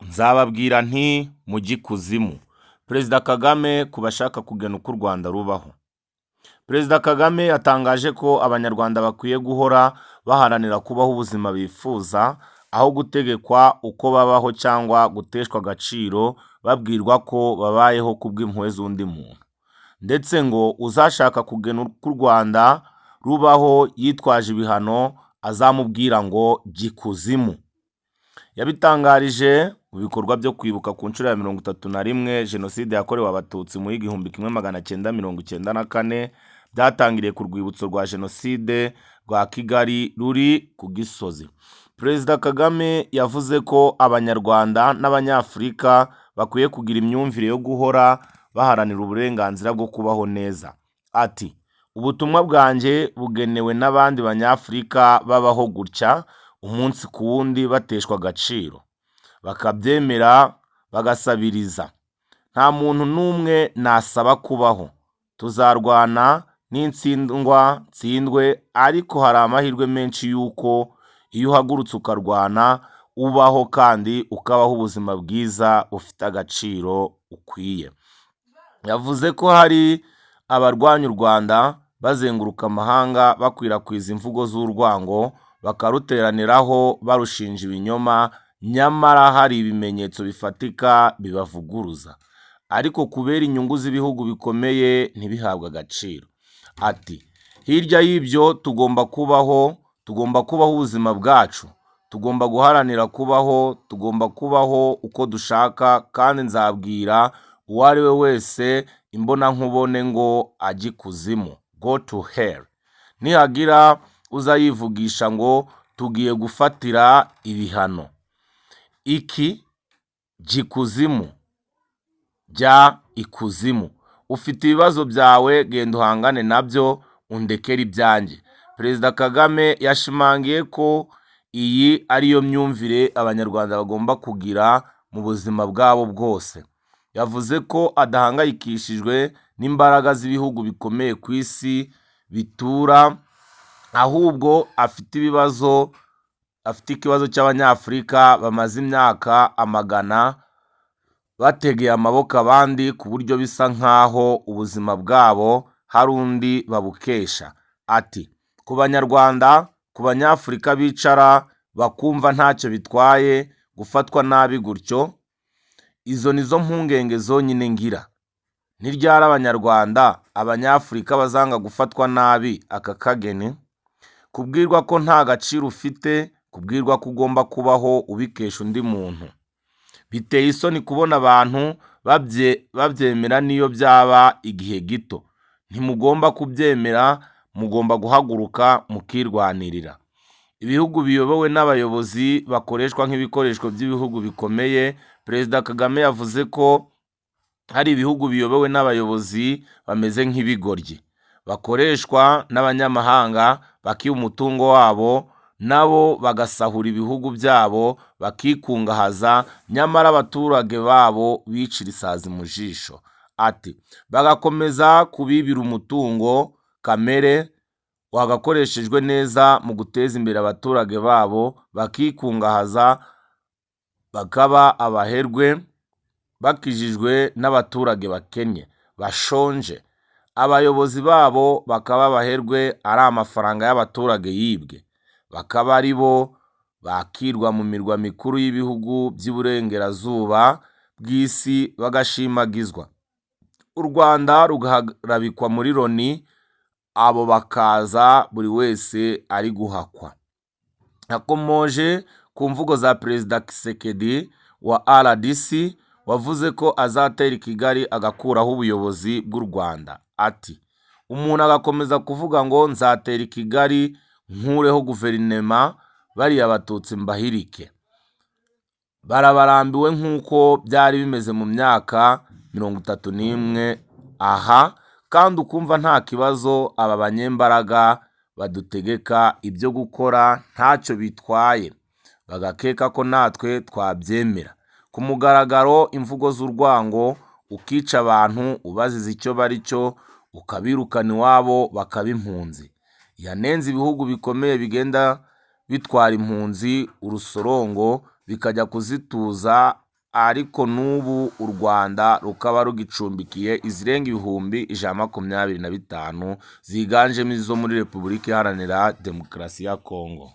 Nzababwira nti mujye ikuzimu. Perezida Kagame ku bashaka kugena uko u Rwanda rubaho. Perezida Kagame yatangaje ko Abanyarwanda bakwiye guhora baharanira kubaho ubuzima bifuza, aho gutegekwa uko babaho cyangwa guteshwa agaciro babwirwa ko babayeho kubw'impuhwe z'undi muntu. Ndetse ngo uzashaka kugena uko u Rwanda rubaho yitwaje ibihano azamubwira ngo jya ikuzimu. Yabitangarije mu bikorwa byo kwibuka ku nshuro ya 31 Jenoside yakorewe Abatutsi mu 1994 byatangiriye ku rwibutso rwa Jenoside rwa Kigali ruri ku Gisozi. Perezida Kagame yavuze ko Abanyarwanda n'Abanyafurika bakwiye kugira imyumvire yo guhora baharanira uburenganzira bwo kubaho neza. Ati, ubutumwa bwanjye bugenewe n'abandi Banyafurika babaho gutya umunsi ku wundi bateshwa agaciro, bakabyemera bagasabiriza. Nta muntu n'umwe nasaba kubaho. Tuzarwana n'intsindwa ntsindwe, ariko hari amahirwe menshi y'uko iyo uhagurutse ukarwana ubaho kandi ukabaho ubuzima bwiza bufite agaciro ukwiye. Yavuze ko hari abarwanya u Rwanda bazenguruka amahanga bakwirakwiza imvugo z'urwango, bakaruteraniraho barushinja ibinyoma, nyamara hari ibimenyetso bifatika bibavuguruza, ariko kubera inyungu z'ibihugu bikomeye ntibihabwe agaciro. Ati, hirya y'ibyo tugomba kubaho ubuzima bwacu, tugomba guharanira kubaho, tugomba kubaho uko dushaka, kandi nzabwira uwo ari we wese imbonankubone ngo ajye ikuzimu, go to hell. Nihagira uzayivugisha ngo tugiye gufatira ibihano iki, jya ikuzimu, jya ikuzimu. Ufite ibibazo byawe, genda uhangane nabyo, undekere ibyanjye. Perezida Kagame yashimangiye ko iyi ariyo myumvire Abanyarwanda bagomba kugira mu buzima bwabo bwose. Yavuze ko adahangayikishijwe n'imbaraga z'ibihugu bikomeye ku isi bitura, ahubwo afite ikibazo cy'Abanyafurika bamaze imyaka amagana bategeye amaboko abandi, ku buryo bisa nk'aho ubuzima bwabo hari undi babukesha. Ati, ku Banyarwanda, ku Banyafurika bicara bakumva ntacyo bitwaye gufatwa nabi gutyo, izo nizo mpungenge zonyine ngira. Niryari Abanyarwanda, Abanyafurika bazanga gufatwa nabi aka kageni? Kubwirwa ko nta gaciro ufite, kubwirwa ko ugomba kubaho ubikesha undi muntu. Biteye isoni kubona abantu babyemera niyo byaba igihe gito. Ntimugomba kubyemera, mugomba guhaguruka mukirwanirira. Ibihugu biyobowe n'abayobozi bakoreshwa nk'ibikoresho by'ibihugu bikomeye. Perezida Kagame yavuze ko hari ibihugu biyobowe n'abayobozi bameze nk'ibigoryi, bakoreshwa n'abanyamahanga bakiba umutungo wabo, nabo bagasahura ibihugu byabo bakikungahaza, nyamara abaturage babo bicira isazi mu jisho. Ati, bagakomeza kubibira umutungo kamere wagakoreshejwe neza mu guteza imbere abaturage babo, bakikungahaza, bakaba abaherwe, bakijijwe n'abaturage bakennye bashonje. Abayobozi babo bakaba abaherwe, ari amafaranga y'abaturage yibwe, bakaba ari bo bakirwa mu mirwa mikuru y'ibihugu by'iburengerazuba bw'isi bagashimagizwa. U Rwanda rugarabikwa muri Loni, abo bakaza buri wese ari guhakwa. Yakomoje ku mvugo za Perezida Tshisekedi wa RDC wavuze ko azatera i Kigali agakuraho ubuyobozi bw'u Rwanda. Ati, umuntu agakomeza kuvuga ngo nzatera i Kigali nkureho guverinema, bariya Abatutsi mbahirike. Barabarambiwe nk'uko byari bimeze mu myaka 31 aha, kandi ukumva nta kibazo aba banyembaraga badutegeka ibyo gukora ntacyo bitwaye, bagakeka ko natwe twabyemera. Ku mugaragaro imvugo z'urwango, ukica abantu ubaziza icyo bari cyo, ukabirukana iwabo bakaba impunzi. Yanenze ibihugu bikomeye bigenda bitwara impunzi urusorongo bikajya kuzituza ariko n'ubu u Rwanda rukaba rugicumbikiye izirenga ibihumbi 125 ziganjemo izo muri Repubulika Iharanira Demokarasi ya Kongo.